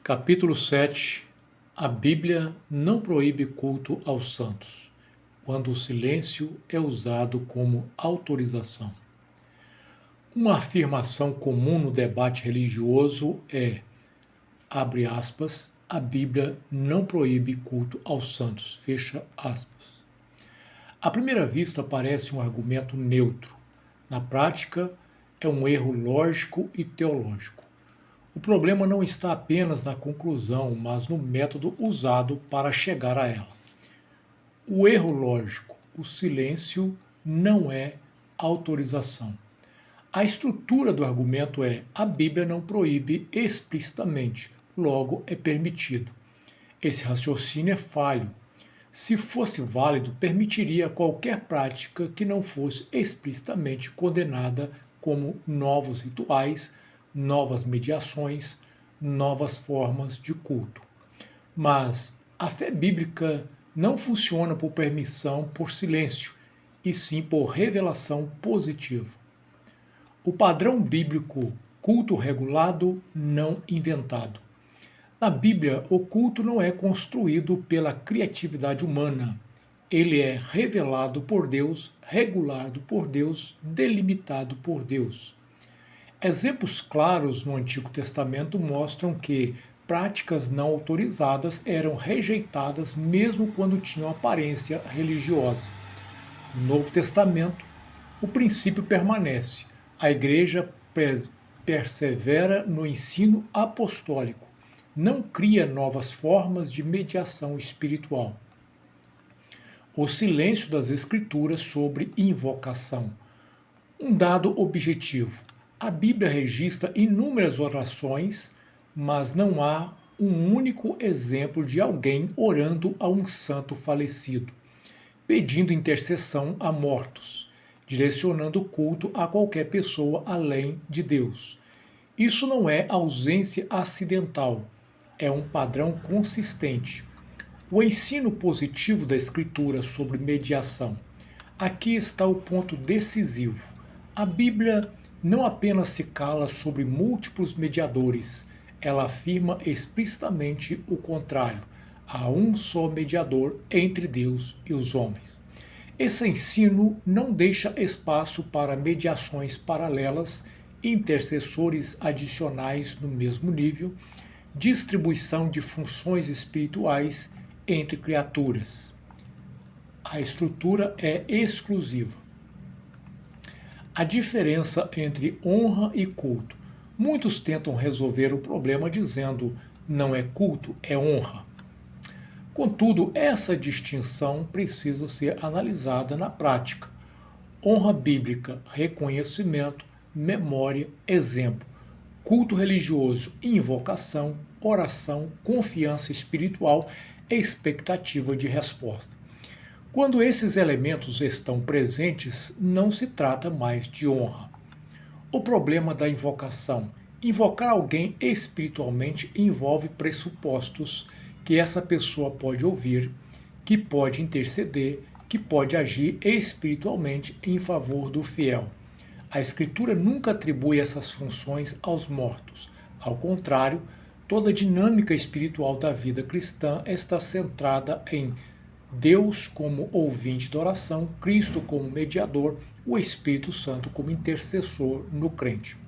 Capítulo 7. A Bíblia não proíbe culto aos santos, quando o silêncio é usado como autorização. Uma afirmação comum no debate religioso é, abre aspas, a Bíblia não proíbe culto aos santos, fecha aspas. À primeira vista parece um argumento neutro. Na prática, é um erro lógico e teológico. O problema não está apenas na conclusão, mas no método usado para chegar a ela. O erro lógico, o silêncio, não é autorização. A estrutura do argumento é: a Bíblia não proíbe explicitamente, logo é permitido. Esse raciocínio é falho. Se fosse válido, permitiria qualquer prática que não fosse explicitamente condenada, como novos rituais, novas mediações, novas formas de culto. Mas a fé bíblica não funciona por permissão, por silêncio, e sim por revelação positiva. O padrão bíblico, culto regulado, não inventado. Na Bíblia, o culto não é construído pela criatividade humana. Ele é revelado por Deus, regulado por Deus, delimitado por Deus. Exemplos claros no Antigo Testamento mostram que práticas não autorizadas eram rejeitadas mesmo quando tinham aparência religiosa. No Novo Testamento, o princípio permanece. A Igreja persevera no ensino apostólico. Não cria novas formas de mediação espiritual. O silêncio das Escrituras sobre invocação. Um dado objetivo. A Bíblia registra inúmeras orações, mas não há um único exemplo de alguém orando a um santo falecido, pedindo intercessão a mortos, direcionando o culto a qualquer pessoa além de Deus. Isso não é ausência acidental, é um padrão consistente. O ensino positivo da Escritura sobre mediação. Aqui está o ponto decisivo. A Bíblia não apenas se cala sobre múltiplos mediadores, ela afirma explicitamente o contrário. Há um só mediador entre Deus e os homens. Esse ensino não deixa espaço para mediações paralelas, intercessores adicionais no mesmo nível, distribuição de funções espirituais entre criaturas. A estrutura é exclusiva. A diferença entre honra e culto. Muitos tentam resolver o problema dizendo não é culto, é honra. Contudo, essa distinção precisa ser analisada na prática. Honra bíblica, reconhecimento, memória, exemplo. Culto religioso, invocação, oração, confiança espiritual e expectativa de resposta. Quando esses elementos estão presentes, não se trata mais de honra. O problema da invocação. Invocar alguém espiritualmente envolve pressupostos que essa pessoa pode ouvir, que pode interceder, que pode agir espiritualmente em favor do fiel. A Escritura nunca atribui essas funções aos mortos. Ao contrário, toda a dinâmica espiritual da vida cristã está centrada em Deus como ouvinte da oração, Cristo como mediador, o Espírito Santo como intercessor no crente.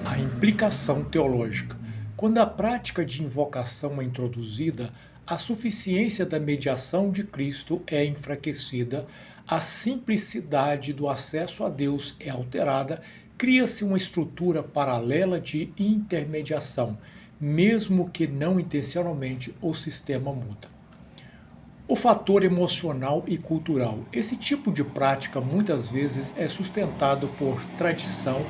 A implicação teológica. Quando a prática de invocação é introduzida, a suficiência da mediação de Cristo é enfraquecida, a simplicidade do acesso a Deus é alterada, cria-se uma estrutura paralela de intermediação, mesmo que não intencionalmente o sistema muda. O fator emocional e cultural. Esse tipo de prática muitas vezes é sustentado por tradição,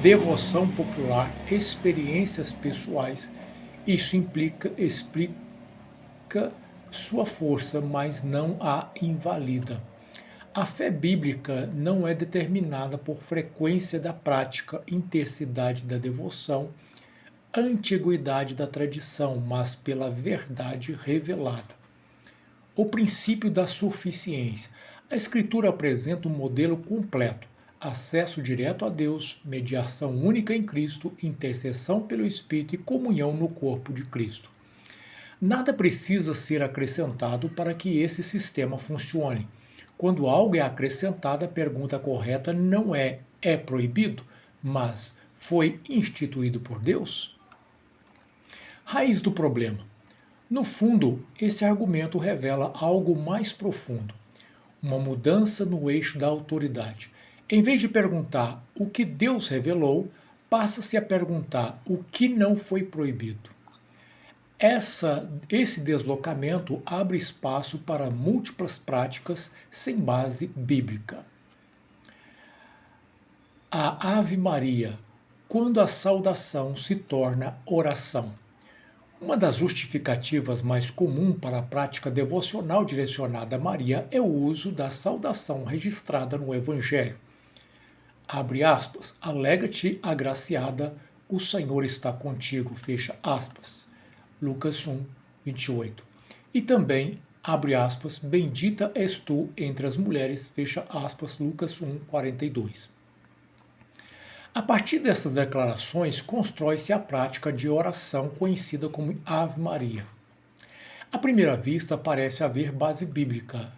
devoção popular, experiências pessoais. Isso explica sua força, mas não a invalida. A fé bíblica não é determinada por frequência da prática, intensidade da devoção, antiguidade da tradição, mas pela verdade revelada. O princípio da suficiência. A Escritura apresenta um modelo completo. acesso direto a Deus, mediação única em Cristo, intercessão pelo Espírito e comunhão no corpo de Cristo. Nada precisa ser acrescentado para que esse sistema funcione. Quando algo é acrescentado, a pergunta correta não é proibido, mas foi instituído por Deus? Raiz do problema. No fundo, esse argumento revela algo mais profundo, uma mudança no eixo da autoridade. Em vez de perguntar o que Deus revelou, passa-se a perguntar o que não foi proibido. Esse deslocamento abre espaço para múltiplas práticas sem base bíblica. A Ave Maria, quando a saudação se torna oração. Uma das justificativas mais comuns para a prática devocional direcionada a Maria é o uso da saudação registrada no Evangelho. Abre aspas, alegra-te, agraciada, o Senhor está contigo, fecha aspas. Lucas 1, 28. E também, abre aspas, bendita és tu entre as mulheres, fecha aspas, Lucas 1, 42. A partir dessas declarações, constrói-se a prática de oração conhecida como Ave Maria. À primeira vista, parece haver base bíblica.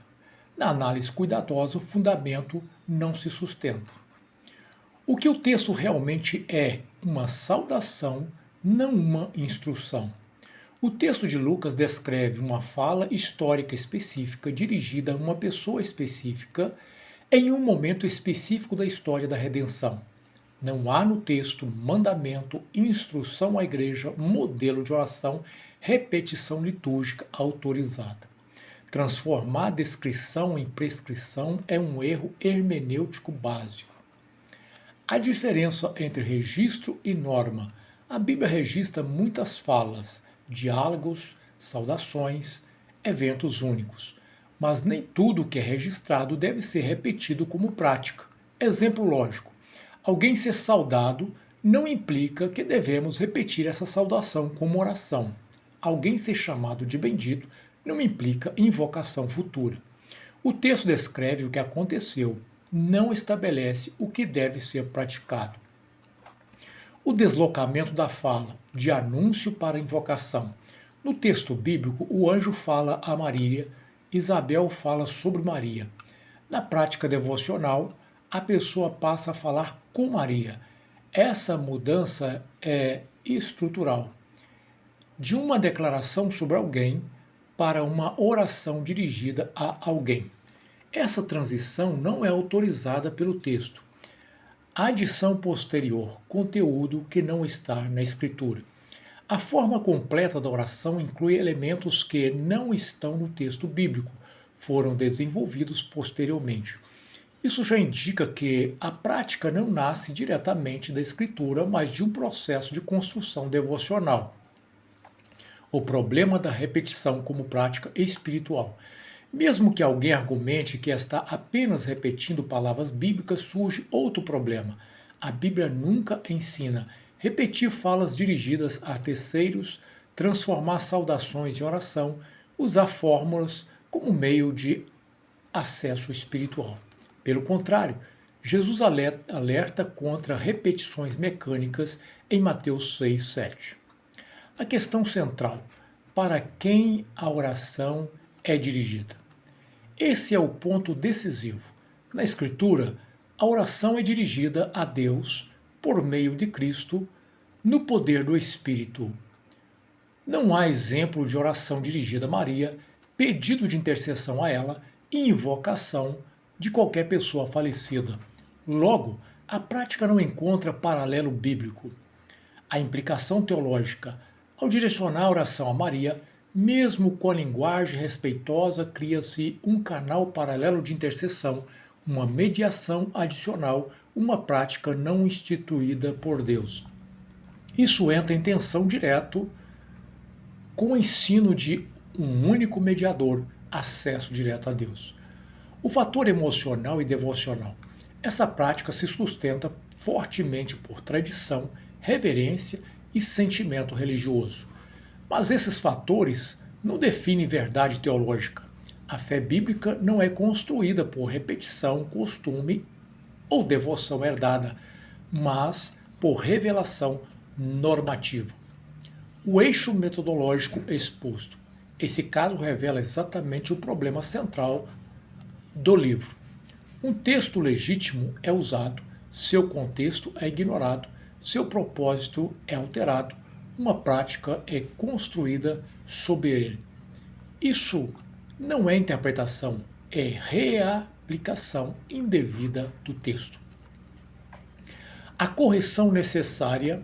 Na análise cuidadosa, o fundamento não se sustenta. O que o texto realmente é uma saudação, não uma instrução. O texto de Lucas descreve uma fala histórica específica dirigida a uma pessoa específica em um momento específico da história da redenção. Não há no texto mandamento, instrução à igreja, modelo de oração, repetição litúrgica autorizada. Transformar descrição em prescrição é um erro hermenêutico básico. A diferença entre registro e norma. A Bíblia registra muitas falas, diálogos, saudações, eventos únicos. Mas nem tudo que é registrado deve ser repetido como prática. Exemplo lógico. Alguém ser saudado não implica que devemos repetir essa saudação como oração. Alguém ser chamado de bendito não implica invocação futura. O texto descreve o que aconteceu, não estabelece o que deve ser praticado. O deslocamento da fala, de anúncio para invocação. No texto bíblico, o anjo fala a Maria, Isabel fala sobre Maria. Na prática devocional, a pessoa passa a falar com Maria. Essa mudança é estrutural. De uma declaração sobre alguém para uma oração dirigida a alguém. Essa transição não é autorizada pelo texto. Adição posterior, conteúdo que não está na Escritura. A forma completa da oração inclui elementos que não estão no texto bíblico, foram desenvolvidos posteriormente. Isso já indica que a prática não nasce diretamente da Escritura, mas de um processo de construção devocional. O problema da repetição como prática espiritual. Mesmo que alguém argumente que está apenas repetindo palavras bíblicas, surge outro problema. A Bíblia nunca ensina repetir falas dirigidas a terceiros, transformar saudações em oração, usar fórmulas como meio de acesso espiritual. Pelo contrário, Jesus alerta contra repetições mecânicas em Mateus 6, 7. A questão central: para quem a oração é dirigida? Esse é o ponto decisivo. Na Escritura, a oração é dirigida a Deus por meio de Cristo, no poder do Espírito. Não há exemplo de oração dirigida a Maria, pedido de intercessão a ela e invocação de qualquer pessoa falecida. Logo, a prática não encontra paralelo bíblico. A implicação teológica: ao direcionar a oração a Maria, mesmo com a linguagem respeitosa, cria-se um canal paralelo de intercessão, uma mediação adicional, uma prática não instituída por Deus. Isso entra em tensão direto com o ensino de um único mediador, acesso direto a Deus. O fator emocional e devocional. Essa prática se sustenta fortemente por tradição, reverência e sentimento religioso. Mas esses fatores não definem verdade teológica. A fé bíblica não é construída por repetição, costume ou devoção herdada, mas por revelação normativa. O eixo metodológico exposto. Esse caso revela exatamente o problema central do livro. Um texto legítimo é usado, seu contexto é ignorado, seu propósito é alterado, uma prática é construída sobre ele. Isso não é interpretação, é reaplicação indevida do texto. A correção necessária,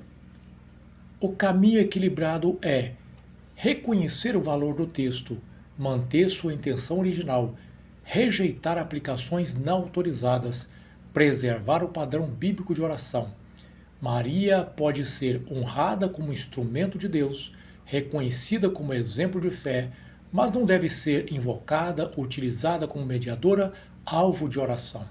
o caminho equilibrado é reconhecer o valor do texto, manter sua intenção original, rejeitar aplicações não autorizadas, preservar o padrão bíblico de oração. Maria pode ser honrada como instrumento de Deus, reconhecida como exemplo de fé, mas não deve ser invocada, utilizada como mediadora, alvo de oração.